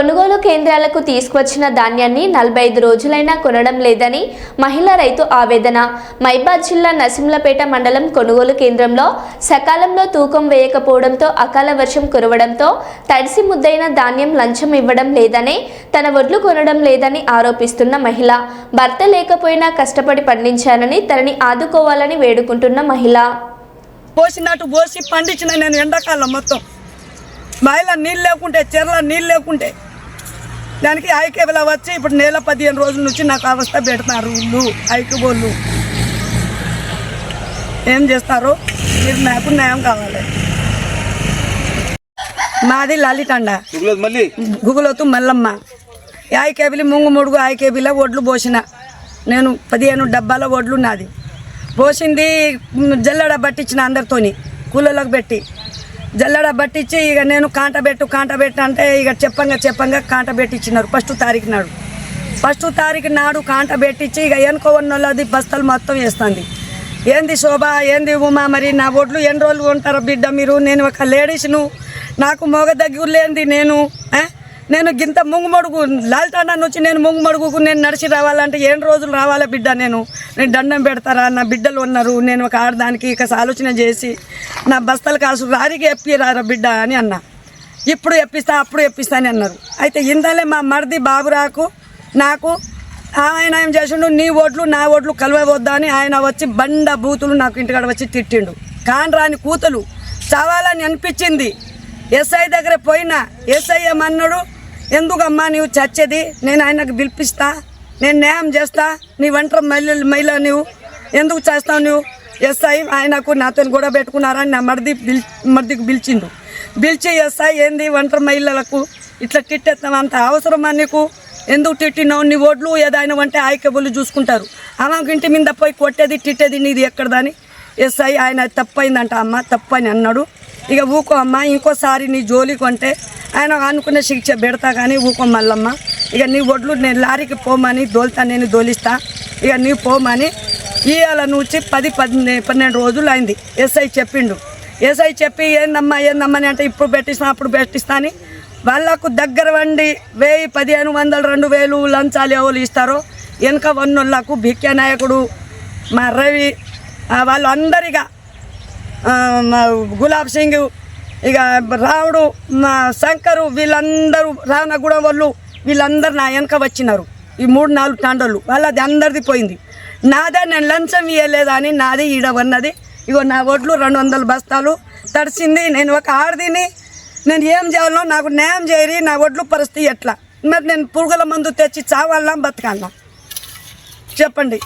కొనుగోలు కేంద్రాలకు తీసుకువచ్చిన ధాన్యాన్ని 45 రోజులైనా కొనడం లేదని మహిళా రైతు ఆవేదన. మైబాద్ జిల్లా నరసింహులపేట మండలం కొనుగోలు కేంద్రంలో సకాలంలో తూకం వేయకపోవడంతో అకాల వర్షం కురవడంతో తడిసి ముద్దైన ధాన్యం లంచం ఇవ్వడం లేదని, తన వడ్లు కొనడం లేదని ఆరోపిస్తున్న మహిళ. భర్త లేకపోయినా కష్టపడి పండించానని తనని ఆదుకోవాలని వేడుకుంటున్న మహిళ. పోసినట్టు పోసి పండించిన నేను ఎండాకాలం మొత్తం బాయిలో నీళ్ళు లేకుంటే, చెర్ల నీళ్ళు లేకుంటే దానికి ఐకేబీలో వచ్చి ఇప్పుడు నెల 15 రోజుల నుంచి నాకు అవస్థ పెడతారు. వీళ్ళు ఐకేబోళ్ళు ఏం చేస్తారు? మీరు నాకు న్యాయం కావాలి. మాది లలితండ, గుగులోతు మల్లమ్మ. ఐకేబీలు ముంగు ముడుగు ఐకేబీలో ఒడ్లు పోసిన నేను 15 డబ్బాల ఒడ్లు నాది పోసింది. జల్లెడ పట్టించిన అందరితోని కూలలోకి పెట్టి జల్లెడ పట్టించి ఇక నేను కాంట పెట్టు అంటే ఇక చెప్పంగా కాంట పెట్టించినారు. ఫస్ట్ తారీఖు నాడు కాంట పెట్టించి ఇక ఎనుకోవన్నది బస్తలు మొత్తం వేస్తుంది. ఏంది శోభ, ఏంది ఉమా, మరి నా ఒడ్లు ఎన్ని రోజులు ఉంటారో బిడ్డ మీరు? నేను ఒక లేడీస్ను, నాకు మొగ దగ్గర లేనిది నేను గింత ముంగుమడుగు లాల్టాండా నుంచి నేను ముంగుమడుగుకు నేను నడిచి రావాలంటే ఎన్ని రోజులు రావాలా బిడ్డ? నేను దండం పెడతారా? నా బిడ్డలు ఉన్నారు, నేను ఒక ఆడదానికి ఇక ఆలోచన చేసి నా బస్తలు కాసు రారికి ఎప్పిరారా బిడ్డ అని అన్నా. ఇప్పుడు ఎప్పిస్తా, అప్పుడు ఎప్పిస్తా అని అన్నారు. అయితే ఇందలే మా మరిది బాబురాకు నాకు ఆయన ఏం చేసిండు, నీ ఓట్లు నా ఓట్లు కలవవద్దా అని ఆయన వచ్చి బండ బూతులు నాకు ఇంటికాడ వచ్చి తిట్టిండు. కానరాని కూతులు చావాలని అనిపించింది. ఎస్ఐ దగ్గర పోయినా ఎస్ఐ ఏమన్నాడు, ఎందుకమ్మా నీవు చచ్చేది? నేను ఆయనకు పిలిపిస్తా, నేను న్యాయం చేస్తా, నీ ఒంటరి మహిళ నువ్వు ఎందుకు చేస్తావు నువ్వు? ఎస్ఐ ఆయనకు నాతో కూడా పెట్టుకున్నారని నా మరిదికి పిలిచి ఎస్ఐ ఏంది ఒంటరి మహిళలకు ఇట్లా తిట్టేస్తాం, అంత అవసరమా నీకు? ఎందుకు తిట్టినావు? నీ ఓట్లు ఏదైనా అంటే ఐకేబుల్ చూసుకుంటారు. ఆమెకు ఇంటి మీద పోయి కొట్టేది తిట్టేది నీది ఎక్కడదని ఎస్ఐ ఆయన తప్పైందంట అమ్మ, తప్పని అన్నాడు. ఇక ఊకో అమ్మ, ఇంకోసారి నీ జోలికి అంటే ఆయన అనుకునే శిక్ష పెడతా కానీ ఊకో మల్లమ్మ. ఇక నీ ఒడ్లు నేను లారీకి పోమని దోలుతా, నేను దోలిస్తా, ఇక నీ పోమని ఇవాళ నుంచి 10-12 రోజులు అయింది. ఎస్ఐ చెప్పిండు. ఎస్ఐ చెప్పి ఏందమ్మా అని అంటే ఇప్పుడు పెట్టిస్తా, అప్పుడు పెట్టిస్తా అని వాళ్ళకు దగ్గర వండి 1000, 1500, 2000 లంచాలు ఎవరు ఇస్తారో వెనక వన్నోళ్ళకు భిక్య నాయకుడు, మా రవి, వాళ్ళు అందరిగా గులాబ్ సింగ్, ఇక రావుడు, మా శంకరు, వీళ్ళందరూ రావణగూడెం వాళ్ళు వీళ్ళందరూ నా వెనక వచ్చినారు. ఈ 3-4 టాండోళ్ళు వాళ్ళది అందరిది పోయింది. నాదే నేను లంచం ఇవ్వలేదా అని నాది ఈడ ఉన్నది. ఇగో నా ఒడ్లు 200 బస్తాలు తడిసింది. నేను ఒక ఆడదిని, నేను ఏం చేయాలో నాకు న్యాయం చేయరి. నా ఒడ్లు పరిస్థితి ఎట్లా? మరి నేను పురుగుల మందు తెచ్చి చావాలా బతకాలా చెప్పండి.